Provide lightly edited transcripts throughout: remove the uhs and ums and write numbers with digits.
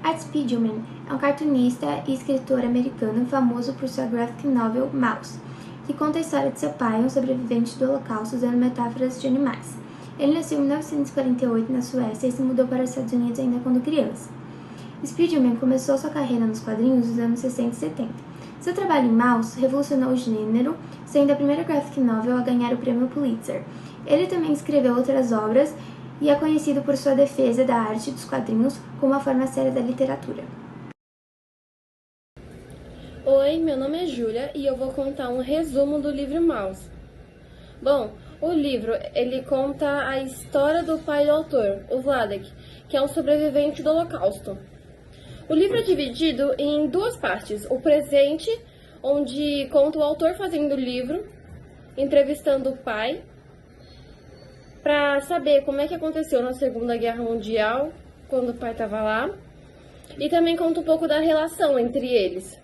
Art Spiegelman é um cartunista e escritor americano famoso por sua graphic novel Mouse, que conta a história de seu pai, um sobrevivente do Holocausto, usando metáforas de animais. Ele nasceu em 1948 na Suécia e se mudou para os Estados Unidos ainda quando criança. Spiegelman começou sua carreira nos quadrinhos nos anos 60 e 70. Seu trabalho em Mouse revolucionou o gênero, sendo a primeira graphic novel a ganhar o prêmio Pulitzer. Ele também escreveu outras obras e é conhecido por sua defesa da arte dos quadrinhos como uma forma séria da literatura. Oi, meu nome é Júlia e eu vou contar um resumo do livro Mouse. Bom, o livro ele conta a história do pai do autor, o Vladek, que é um sobrevivente do Holocausto. O livro é dividido em duas partes: o presente, onde conta o autor fazendo o livro, entrevistando o pai, para saber como é que aconteceu na Segunda Guerra Mundial, quando o pai estava lá, e também conta um pouco da relação entre eles.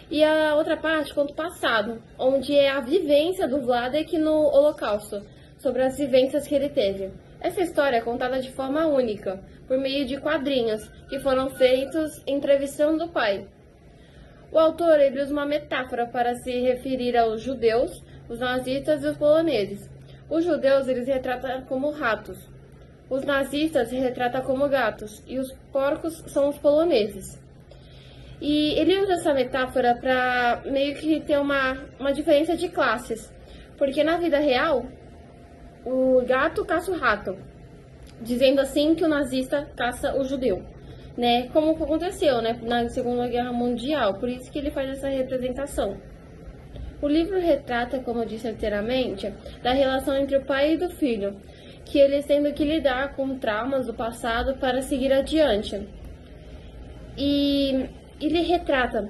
E a outra parte conta o passado, onde é a vivência do Vladek no Holocausto, sobre as vivências que ele teve. Essa história é contada de forma única, por meio de quadrinhos, que foram feitos entrevistando o pai. O autor ele usa uma metáfora para se referir aos judeus, os nazistas e os poloneses. Os judeus eles retratam como ratos, os nazistas retratam como gatos, e os porcos são os poloneses. E ele usa essa metáfora para meio que ter uma diferença de classes. Porque na vida real, o gato caça o rato, dizendo assim que o nazista caça o judeu. Né? Como aconteceu, né, na Segunda Guerra Mundial, por isso que ele faz essa representação. O livro retrata, como eu disse anteriormente, da relação entre o pai e do filho, que eles tendo que lidar com traumas do passado para seguir adiante. E ele retrata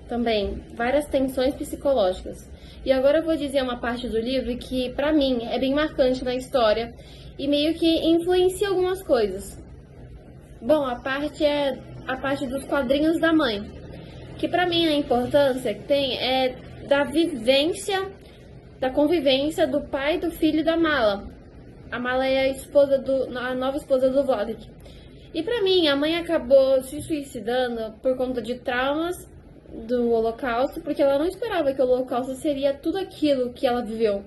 também várias tensões psicológicas. E agora eu vou dizer uma parte do livro que, para mim, é bem marcante na história e meio que influencia algumas coisas. Bom, a parte é a parte dos quadrinhos da mãe, que para mim a importância que tem é da vivência, da convivência do pai, do filho e da Mala. A Mala é a nova esposa do Vladek. E pra mim, a mãe acabou se suicidando por conta de traumas do Holocausto, porque ela não esperava que o Holocausto seria tudo aquilo que ela viveu.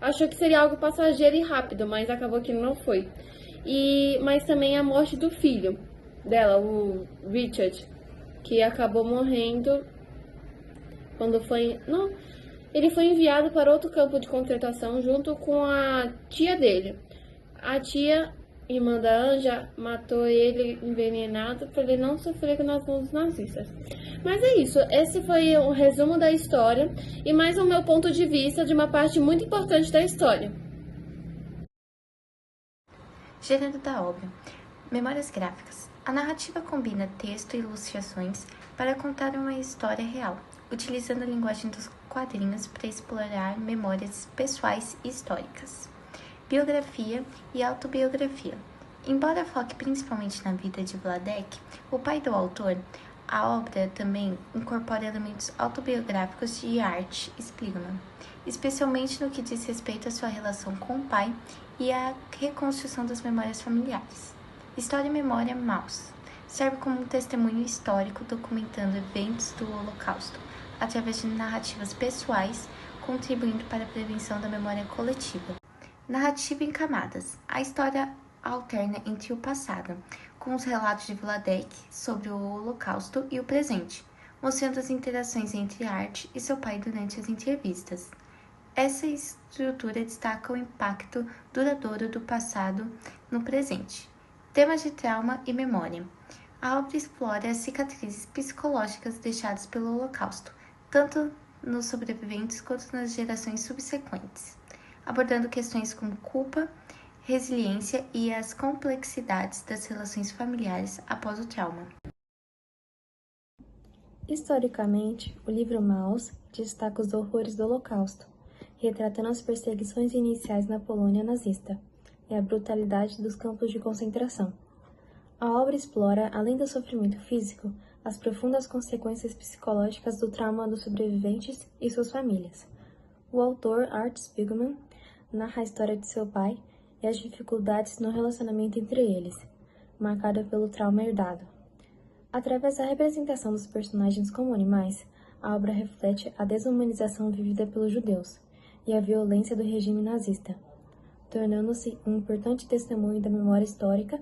Achou que seria algo passageiro e rápido, mas acabou que não foi. Mas também a morte do filho dela, o Richard, que acabou morrendo quando foi... Não, ele foi enviado para outro campo de concentração junto com a tia dele. A tia, irmã da Anja, matou ele envenenado para ele não sofrer com as mãos dos nazistas. Mas é isso, esse foi um resumo da história e mais o meu ponto de vista de uma parte muito importante da história. Gênero da obra: memórias gráficas. A narrativa combina texto e ilustrações para contar uma história real, utilizando a linguagem dos quadrinhos para explorar memórias pessoais e históricas. Biografia e autobiografia. Embora foque principalmente na vida de Vladek, o pai do autor, a obra também incorpora elementos autobiográficos de Art Spiegelman, especialmente no que diz respeito à sua relação com o pai e à reconstrução das memórias familiares. História e memória Mouse serve como um testemunho histórico documentando eventos do Holocausto, através de narrativas pessoais, contribuindo para a prevenção da memória coletiva. Narrativa em camadas. A história alterna entre o passado, com os relatos de Vladek sobre o Holocausto e o presente, mostrando as interações entre Art e seu pai durante as entrevistas. Essa estrutura destaca o impacto duradouro do passado no presente. Temas de trauma e memória. A obra explora as cicatrizes psicológicas deixadas pelo Holocausto, tanto nos sobreviventes quanto nas gerações subsequentes, abordando questões como culpa, resiliência e as complexidades das relações familiares após o trauma. Historicamente, o livro Mouse destaca os horrores do Holocausto, retratando as perseguições iniciais na Polônia nazista e a brutalidade dos campos de concentração. A obra explora, além do sofrimento físico, as profundas consequências psicológicas do trauma dos sobreviventes e suas famílias. O autor, Art Spiegelman, narra a história de seu pai e as dificuldades no relacionamento entre eles, marcada pelo trauma herdado. Através da representação dos personagens como animais, a obra reflete a desumanização vivida pelos judeus e a violência do regime nazista, tornando-se um importante testemunho da memória histórica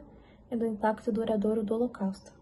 e do impacto duradouro do Holocausto.